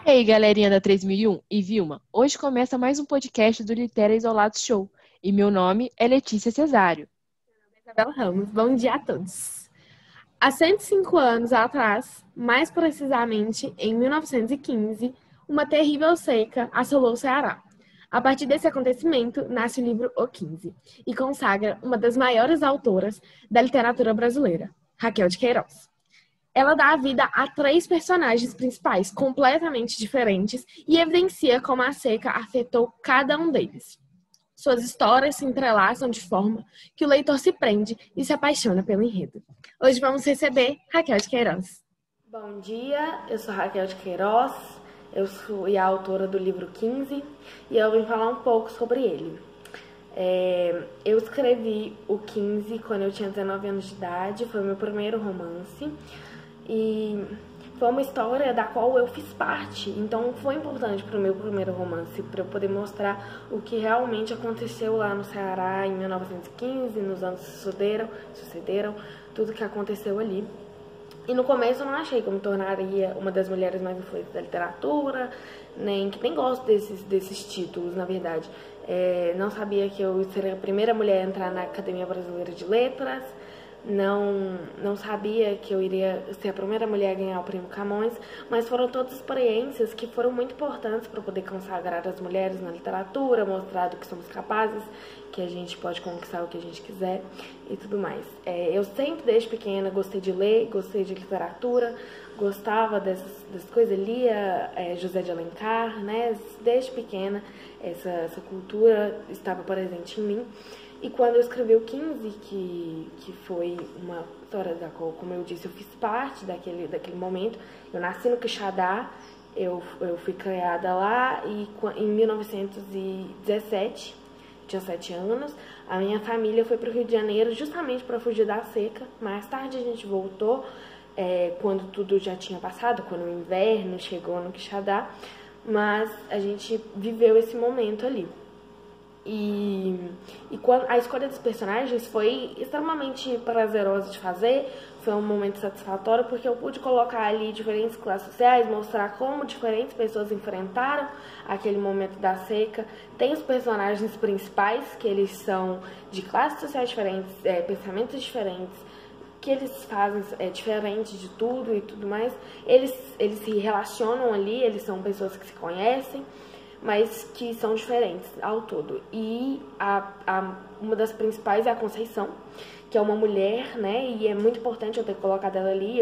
Ei, galerinha da 3001 e Vilma, hoje começa mais um podcast do Litera Isolado Show e meu nome é Letícia Cesário. Isabela Ramos, bom dia a todos. Há 105 anos atrás, mais precisamente em 1915, uma terrível seca assolou o Ceará. A partir desse acontecimento, nasce o livro O 15 e consagra uma das maiores autoras da literatura brasileira, Raquel de Queiroz. Ela dá a vida a três personagens principais completamente diferentes e evidencia como a seca afetou cada um deles. Suas histórias se entrelaçam de forma que o leitor se prende e se apaixona pelo enredo. Hoje vamos receber Raquel de Queiroz. Bom dia, eu sou Raquel de Queiroz, eu sou a autora do livro 15 e eu vim falar um pouco sobre ele. Eu escrevi o 15 quando eu tinha 19 anos de idade, foi meu primeiro romance e foi uma história da qual eu fiz parte, então foi importante para o meu primeiro romance, para eu poder mostrar o que realmente aconteceu lá no Ceará em 1915, nos anos que sucederam, tudo que aconteceu ali. E no começo eu não achei que eu me tornaria uma das mulheres mais influentes da literatura, nem gosto desses títulos, na verdade. Não sabia que eu seria a primeira mulher a entrar na Academia Brasileira de Letras, não sabia que eu iria ser a primeira mulher a ganhar o Prêmio Camões, mas foram todas experiências que foram muito importantes para poder consagrar as mulheres na literatura, mostrar do que somos capazes, que a gente pode conquistar o que a gente quiser e tudo mais. Eu sempre, desde pequena, gostei de ler, gostei de literatura, gostava dessas coisas, lia José de Alencar, né? Desde pequena, essa cultura estava presente em mim. E quando eu escrevi o 15, que foi uma história da qual, como eu disse, eu fiz parte daquele momento. Eu nasci no Quixadá, eu fui criada lá e em 1917, tinha 7 anos, a minha família foi para o Rio de Janeiro justamente para fugir da seca. Mais tarde a gente voltou, quando tudo já tinha passado, quando o inverno chegou no Quixadá, mas a gente viveu esse momento ali. E quando a escolha dos personagens foi extremamente prazerosa de fazer, foi um momento satisfatório porque eu pude colocar ali diferentes classes sociais, mostrar como diferentes pessoas enfrentaram aquele momento da seca. Tem os personagens principais, que eles são de classes sociais diferentes, pensamentos diferentes, que eles fazem diferente de tudo e tudo mais. Eles se relacionam ali, eles são pessoas que se conhecem, mas que são diferentes ao todo. E uma das principais é a Conceição, que é uma mulher, né? E é muito importante eu ter colocado ela ali.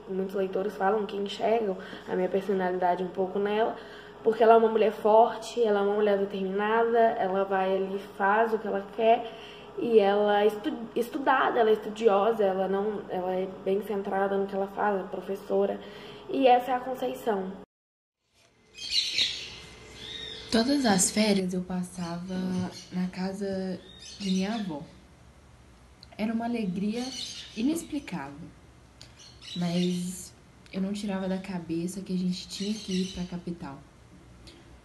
Muitos leitores falam que enxergam a minha personalidade um pouco nela, porque ela é uma mulher forte, ela é uma mulher determinada, ela vai ali, faz o que ela quer. E ela é estudada, ela é estudiosa, ela é bem centrada no que ela faz, é professora. E essa é a Conceição. Todas as férias eu passava na casa de minha avó. Era uma alegria inexplicável, mas eu não tirava da cabeça que a gente tinha que ir para a capital,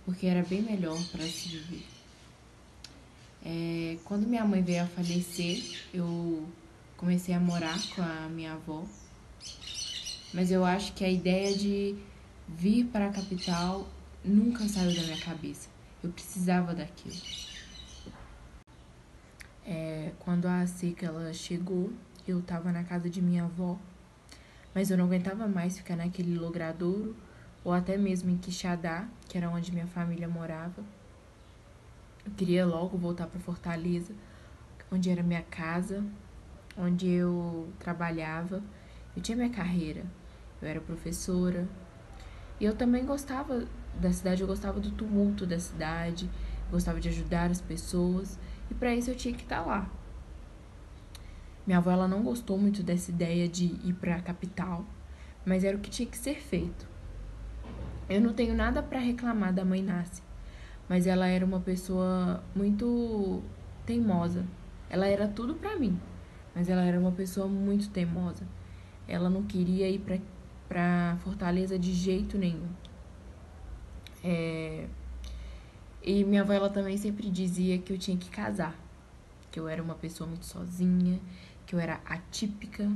porque era bem melhor para se viver. Quando minha mãe veio a falecer, eu comecei a morar com a minha avó, mas eu acho que a ideia de vir para a capital nunca saiu da minha cabeça. Eu precisava daquilo. Quando a seca ela chegou, eu tava na casa de minha avó, mas eu não aguentava mais ficar naquele logradouro ou até mesmo em Quixadá, que era onde minha família morava. Eu queria logo voltar para Fortaleza, onde era minha casa, onde eu trabalhava. Eu tinha minha carreira, eu era professora. E eu também gostava da cidade, eu gostava do tumulto da cidade, gostava de ajudar as pessoas, e para isso eu tinha que estar lá. Minha avó ela não gostou muito dessa ideia de ir para a capital, mas era o que tinha que ser feito. Eu não tenho nada para reclamar da mãe Nácia, mas ela era uma pessoa muito teimosa. Ela era tudo para mim, mas ela era uma pessoa muito teimosa. Ela não queria ir para Fortaleza de jeito nenhum. E minha avó ela também sempre dizia que eu tinha que casar, que eu era uma pessoa muito sozinha, que eu era atípica,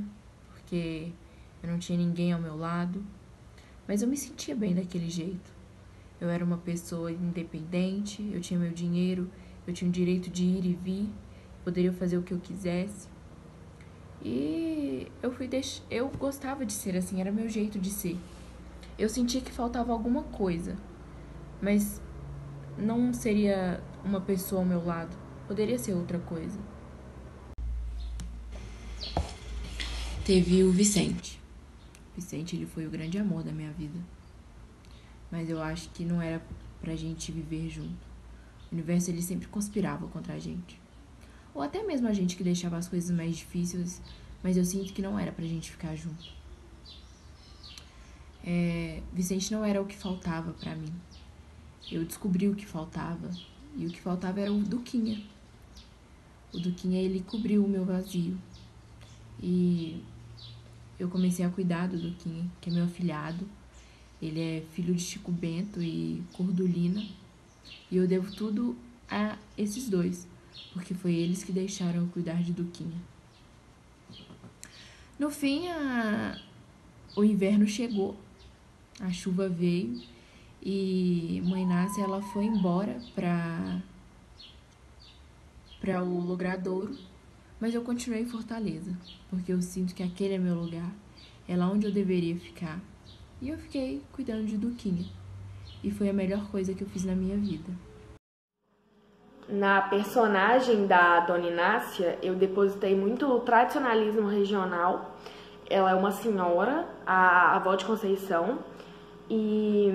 porque eu não tinha ninguém ao meu lado. mas eu me sentia bem daquele jeito. Eu era uma pessoa independente, eu tinha meu dinheiro, eu tinha o direito de ir e vir, poderia fazer o que eu quisesse. E eu gostava de ser assim, era meu jeito de ser. Eu sentia que faltava alguma coisa, mas não seria uma pessoa ao meu lado, poderia ser outra coisa. Teve o Vicente. Vicente, ele foi o grande amor da minha vida. Mas eu acho que não era pra gente viver junto. O universo, ele sempre conspirava contra a gente. Ou até mesmo a gente que deixava as coisas mais difíceis, mas eu sinto que não era pra gente ficar junto. Vicente não era o que faltava pra mim. Eu descobri o que faltava, e o que faltava era o Duquinha. O Duquinha, ele cobriu o meu vazio. E eu comecei a cuidar do Duquinha, que é meu afilhado. Ele é filho de Chico Bento e Cordulina. E eu devo tudo a esses dois, porque foi eles que deixaram eu cuidar de Duquinha. No fim, o inverno chegou, a chuva veio e Mãe Nácia, ela foi embora para o Logradouro, mas eu continuei em Fortaleza, porque eu sinto que aquele é meu lugar, é lá onde eu deveria ficar. E eu fiquei cuidando de Duquinha, e foi a melhor coisa que eu fiz na minha vida. Na personagem da Dona Inácia, eu depositei muito tradicionalismo regional. Ela é uma senhora, a avó de Conceição, e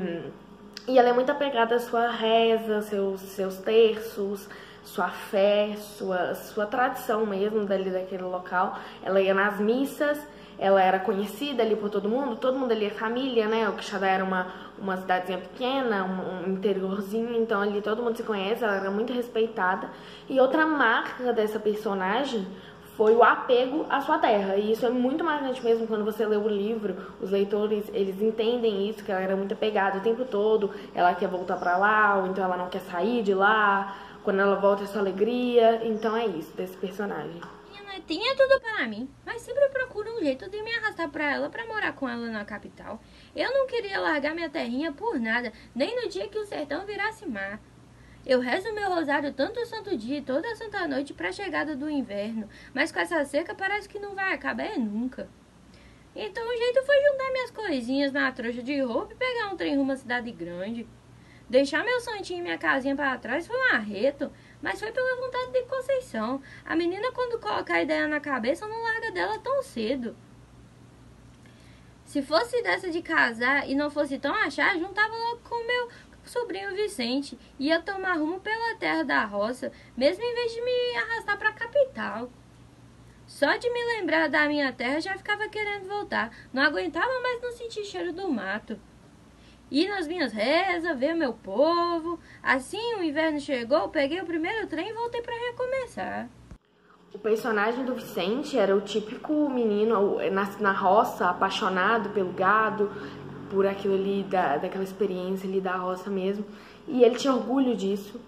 ela é muito apegada à sua reza, seus terços, sua fé, sua tradição mesmo dali daquele local. Ela ia nas missas, ela era conhecida ali por todo mundo ali é família, né? O Quixadá era uma cidadezinha pequena, um interiorzinho, então ali todo mundo se conhece, ela era muito respeitada. E outra marca dessa personagem foi o apego à sua terra, e isso é muito marcante mesmo quando você lê o livro, os leitores, eles entendem isso, que ela era muito apegada o tempo todo, ela quer voltar pra lá, ou então ela não quer sair de lá, quando ela volta é só alegria, então é isso, desse personagem. Minha netinha é tudo para mim, mas sempre procuro um jeito de me arrastar pra ela, pra morar com ela na capital. Eu não queria largar minha terrinha por nada, nem no dia que o sertão virasse mar. Eu rezo meu rosário tanto o santo dia e toda a santa noite para a chegada do inverno, mas com essa seca parece que não vai acabar nunca. Então o jeito foi juntar minhas coisinhas na trouxa de roupa e pegar um trem rumo à cidade grande. Deixar meu santinho e minha casinha para trás foi um arreto, mas foi pela vontade de Conceição. A menina, quando coloca a ideia na cabeça, não larga dela tão cedo. Se fosse dessa de casar e não fosse tão achar, juntava logo com o meu sobrinho Vicente, ia tomar rumo pela terra da roça, mesmo em vez de me arrastar para a capital. Só de me lembrar da minha terra já ficava querendo voltar, não aguentava mais não sentir cheiro do mato. Ir nas minhas rezas, ver meu povo. Assim o inverno chegou, peguei o primeiro trem e voltei para recomeçar. O personagem do Vicente era o típico menino na roça, apaixonado pelo gado, por aquilo ali, daquela experiência ali da roça mesmo, e ele tinha orgulho disso.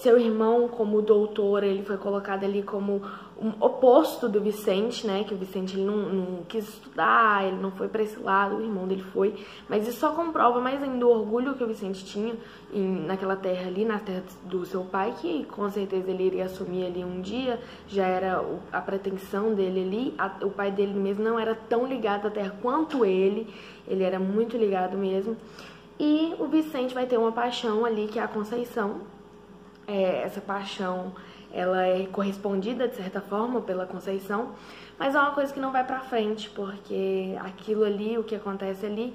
Seu irmão, como doutor, ele foi colocado ali como um oposto do Vicente, né, que o Vicente ele não quis estudar, ele não foi para esse lado, o irmão dele foi, mas isso só comprova mais ainda o orgulho que o Vicente tinha naquela terra ali, na terra do seu pai, que com certeza ele iria assumir ali um dia, já era a pretensão dele ali. O pai dele mesmo não era tão ligado à terra quanto ele era muito ligado mesmo, e o Vicente vai ter uma paixão ali, que é a Conceição. Essa paixão, ela é correspondida de certa forma pela Conceição, mas é uma coisa que não vai pra frente, porque aquilo ali, o que acontece ali,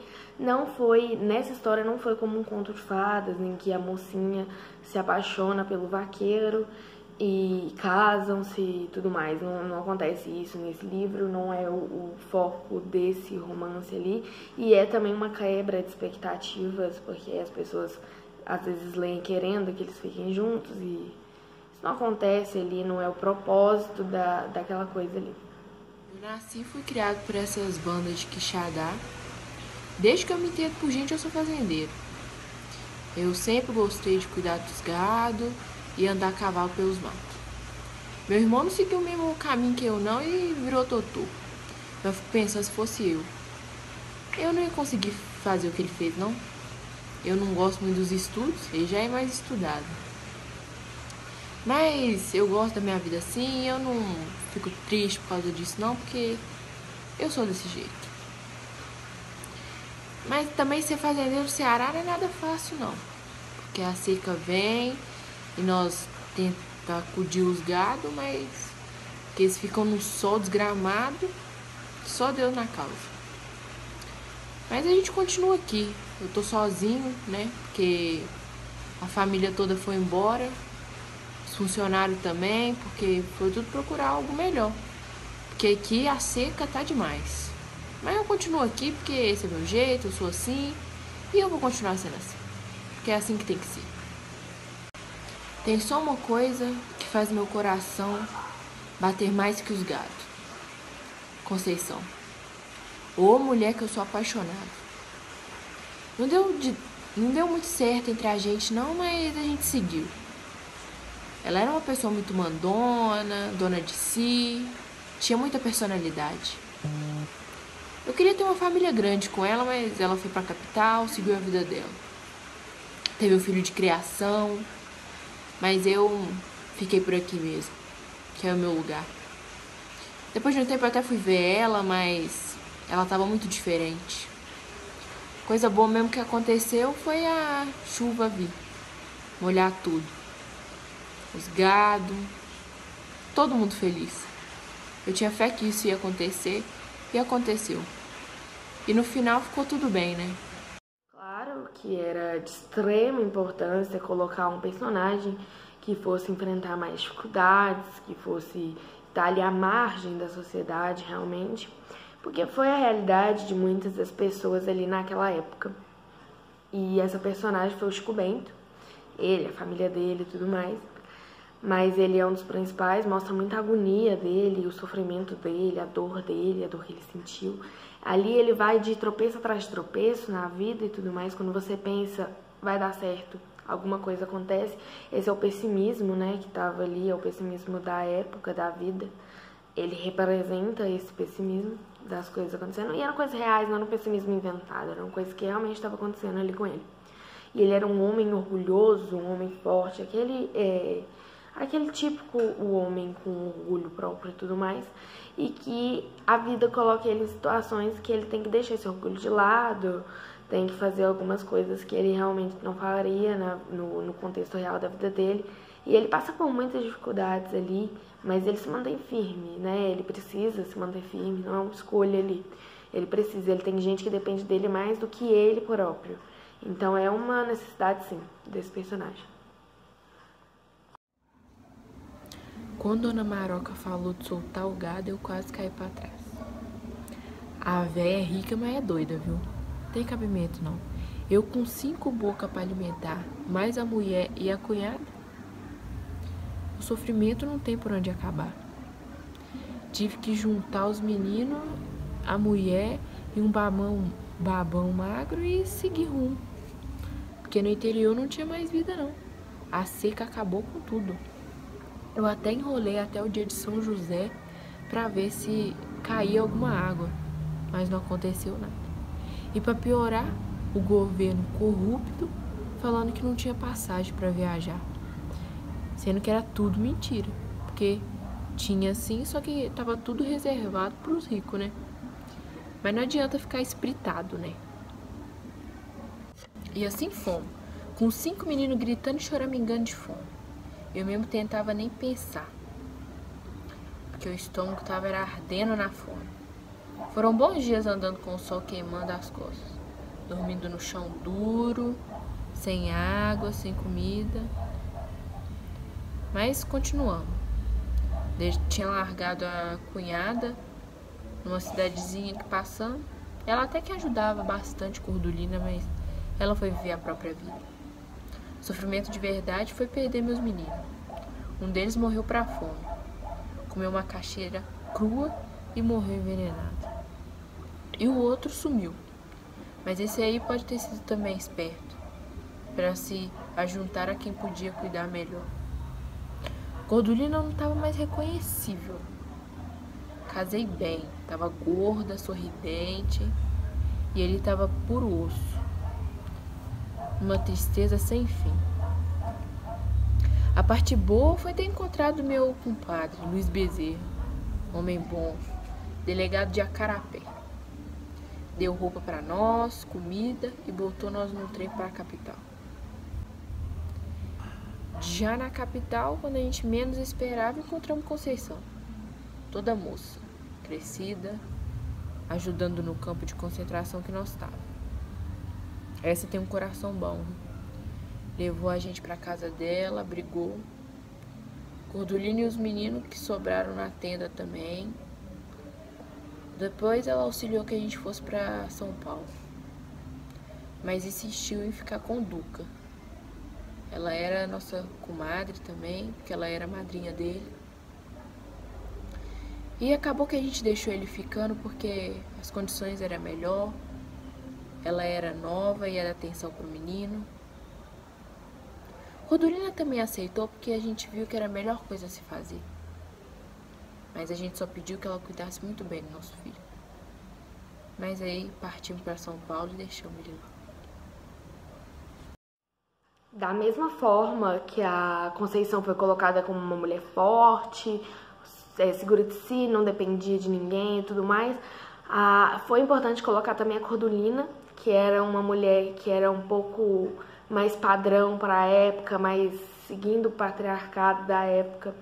nessa história não foi como um conto de fadas, em que a mocinha se apaixona pelo vaqueiro e casam-se e tudo mais. Não acontece isso nesse livro, não é o foco desse romance ali, e é também uma quebra de expectativas, porque as pessoas às vezes leem querendo que eles fiquem juntos, e isso não acontece ali, não é o propósito daquela coisa ali. Eu nasci e fui criado por essas bandas de Quixadá. Desde que eu me entendo por gente, eu sou fazendeiro. Eu sempre gostei de cuidar dos gado e andar a cavalo pelos matos. Meu irmão não seguiu o mesmo caminho que eu não e virou totô. Eu fico pensando, se fosse eu não ia conseguir fazer o que ele fez, não. Eu não gosto muito dos estudos, ele já é mais estudado. Mas eu gosto da minha vida assim, eu não fico triste por causa disso não, porque eu sou desse jeito. Mas também ser fazendeiro do Ceará não é nada fácil não. Porque a seca vem e nós tentamos acudir os gados, mas que eles ficam no sol desgramado, só Deus na causa. Mas a gente continua aqui. Eu tô sozinho, né? Porque a família toda foi embora. Os funcionários também, porque foi tudo procurar algo melhor. Porque aqui a seca tá demais. Mas eu continuo aqui porque esse é meu jeito, eu sou assim. E eu vou continuar sendo assim. Porque é assim que tem que ser. Tem só uma coisa que faz meu coração bater mais que os gatos. Conceição. Ô mulher que eu sou apaixonada. Não deu muito certo entre a gente não, mas a gente seguiu. Ela era uma pessoa muito mandona, dona de si, tinha muita personalidade. Eu queria ter uma família grande com ela, mas ela foi pra capital, seguiu a vida dela. Teve um filho de criação, mas eu fiquei por aqui mesmo, que é o meu lugar. Depois de um tempo eu até fui ver ela, mas ela tava muito diferente. Coisa boa mesmo que aconteceu foi a chuva vir, molhar tudo. Os gados, todo mundo feliz. Eu tinha fé que isso ia acontecer e aconteceu. E no final ficou tudo bem, né? Claro que era de extrema importância colocar um personagem que fosse enfrentar mais dificuldades, que fosse estar ali à margem da sociedade realmente, porque foi a realidade de muitas das pessoas ali naquela época. E essa personagem foi o Chico Bento, ele, a família dele e tudo mais. Mas ele é um dos principais, mostra muita agonia dele, o sofrimento dele, a dor dele, a dor que ele sentiu. Ali ele vai de tropeço atrás de tropeço na vida e tudo mais. Quando você pensa, vai dar certo, alguma coisa acontece. Esse é o pessimismo, né, que tava ali, é o pessimismo da época, da vida. Ele representa esse pessimismo das coisas acontecendo. E eram coisas reais, não era um pessimismo inventado, era uma coisa que realmente estava acontecendo ali com ele. E ele era um homem orgulhoso, um homem forte, aquele típico o homem com orgulho próprio e tudo mais, e que a vida coloca ele em situações que ele tem que deixar esse orgulho de lado, tem que fazer algumas coisas que ele realmente não faria no contexto real da vida dele, e ele passa por muitas dificuldades ali, mas ele se mantém firme, né? Ele precisa se manter firme, não é uma escolha ali, ele tem gente que depende dele mais do que ele próprio, então é uma necessidade sim desse personagem. Quando Dona Maroca falou de soltar o gado, eu quase caí pra trás. A véia é rica, mas é doida, viu? Não tem cabimento, não. Eu com 5 bocas pra alimentar, mais a mulher e a cunhada. O sofrimento não tem por onde acabar. Tive que juntar os meninos, a mulher e um babão magro e seguir rumo. Porque no interior não tinha mais vida, não. A seca acabou com tudo. Eu até enrolei até o dia de São José para ver se caía alguma água, mas não aconteceu nada. E para piorar, o governo corrupto falando que não tinha passagem para viajar, sendo que era tudo mentira, porque tinha sim, só que estava tudo reservado para os ricos, né? Mas não adianta ficar espritado, né? E assim fomos, com 5 meninos gritando e choramingando de fome. Eu mesmo tentava nem pensar, porque o estômago estava ardendo na fome. Foram bons dias andando com o sol queimando as costas, dormindo no chão duro, sem água, sem comida. Mas continuamos. Tinha largado a cunhada numa cidadezinha que passando. Ela até que ajudava bastante Cordulina, mas ela foi viver a própria vida. Sofrimento de verdade foi perder meus meninos. Um deles morreu pra fome, comeu uma caixeira crua e morreu envenenado. E o outro sumiu. Mas esse aí pode ter sido também esperto, para se ajuntar a quem podia cuidar melhor. Cordulina não estava mais reconhecível. Casei bem, estava gorda, sorridente. e ele estava puro osso, uma tristeza sem fim. A parte boa foi ter encontrado meu compadre, Luiz Bezerra, homem bom, delegado de Acarapé. Deu roupa para nós, comida e botou nós no trem para a capital. Já na capital, quando a gente menos esperava, encontramos Conceição, toda moça, crescida, ajudando no campo de concentração que nós estávamos. Essa tem um coração bom. Levou a gente para casa dela, brigou. Cordulina e os meninos que sobraram na tenda também. Depois ela auxiliou que a gente fosse para São Paulo, mas insistiu em ficar com o Duca. Ela era nossa comadre também, porque ela era a madrinha dele. E acabou que a gente deixou ele ficando porque as condições eram melhor. Ela era nova e era atenção pro menino. Rodolina também aceitou porque a gente viu que era a melhor coisa a se fazer. Mas a gente só pediu que ela cuidasse muito bem do nosso filho. Mas aí partimos para São Paulo e deixamos ele lá. Da mesma forma que a Conceição foi colocada como uma mulher forte, segura de si, não dependia de ninguém e tudo mais, foi importante colocar também a Cordulina, que era uma mulher que era um pouco mais padrão para a época, mais seguindo o patriarcado da época,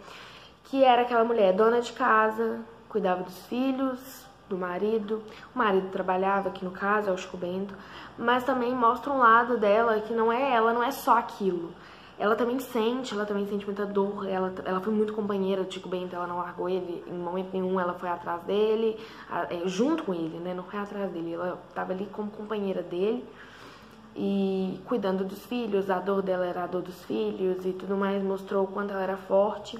que era aquela mulher dona de casa, cuidava dos filhos, do marido. O marido trabalhava, aqui no caso é o Chico Bento, mas também mostra um lado dela que ela não é só aquilo. Ela também sente muita dor. Ela foi muito companheira do Chico Bento, ela não largou ele em momento nenhum, ela foi atrás dele, junto com ele, né? Não foi atrás dele, ela estava ali como companheira dele e cuidando dos filhos. A dor dela era a dor dos filhos e tudo mais, mostrou o quanto ela era forte,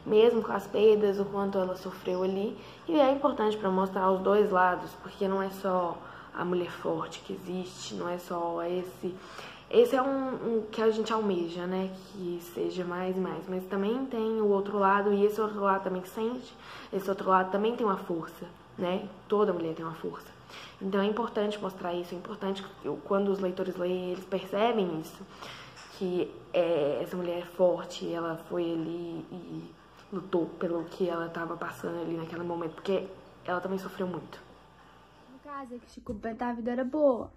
mesmo com as perdas, o quanto ela sofreu ali. E é importante para mostrar os dois lados, porque não é só a mulher forte que existe, não é só esse é um que a gente almeja, né, que seja mais e mais, mas também tem o outro lado, e esse outro lado também sente, esse outro lado também tem uma força, né, toda mulher tem uma força. Então é importante mostrar isso, é importante que quando os leitores leem, eles percebem isso, que essa mulher é forte, ela foi ali e lutou pelo que ela estava passando ali naquele momento, porque ela também sofreu muito. No caso, é que Chico Bento, a vida era boa.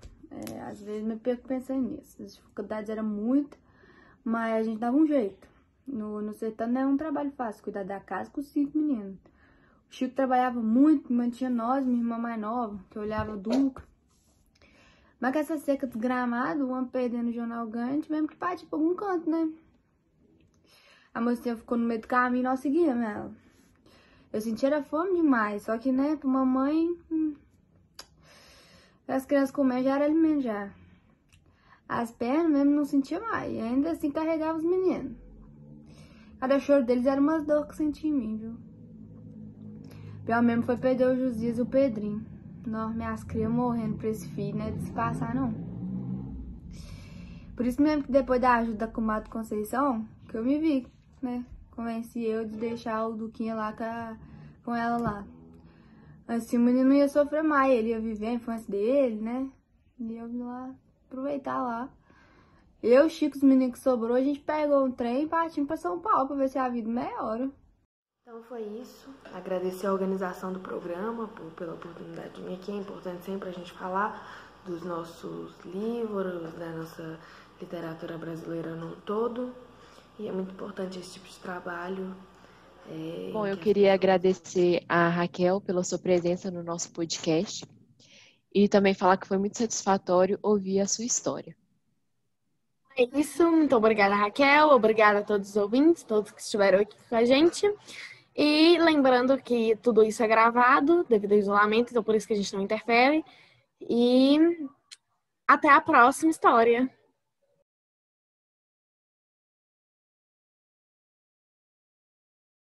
Às vezes me perco pensando nisso. As dificuldades eram muitas, mas a gente dava um jeito. No sertão não é um trabalho fácil, cuidar da casa com 5 meninos. O Chico trabalhava muito, mantinha nós, minha irmã mais nova, que olhava o Duca. Mas com essa seca do gramado, uma perdendo o jornal ganho, tivemos que partir pra algum canto, né? A mocinha ficou no meio do caminho e nós seguíamos ela. Eu senti era fome demais, só que, né, pra mamãe, as crianças comer já era alimento já. As pernas mesmo não sentia mais, e ainda assim carregava os meninos. Cada choro deles era umas dores que eu sentia em mim, viu? Pior mesmo foi perder o Josias e o Pedrinho. Não, minhas crias morrendo por esse filho, não é de se passar, não. Por isso mesmo que depois da ajuda da comadre Conceição, que eu me vi, né? Convenci eu de deixar o Duquinha lá com ela lá. Assim o menino não ia sofrer mais, ele ia viver a infância dele, né? E eu ia lá aproveitar lá. Eu, Chico, os meninos que sobrou, a gente pegou um trem e partimos pra São Paulo pra ver se a vida melhora. Então foi isso. Agradecer a organização do programa pela oportunidade de vir aqui. É importante sempre a gente falar dos nossos livros, da nossa literatura brasileira no todo. E é muito importante esse tipo de trabalho. Bom, eu queria agradecer a Raquel pela sua presença no nosso podcast e também falar que foi muito satisfatório ouvir a sua história. É isso, muito obrigada, Raquel, obrigada a todos os ouvintes, todos que estiveram aqui com a gente. E lembrando que tudo isso é gravado devido ao isolamento, então por isso que a gente não interfere. E até a próxima história.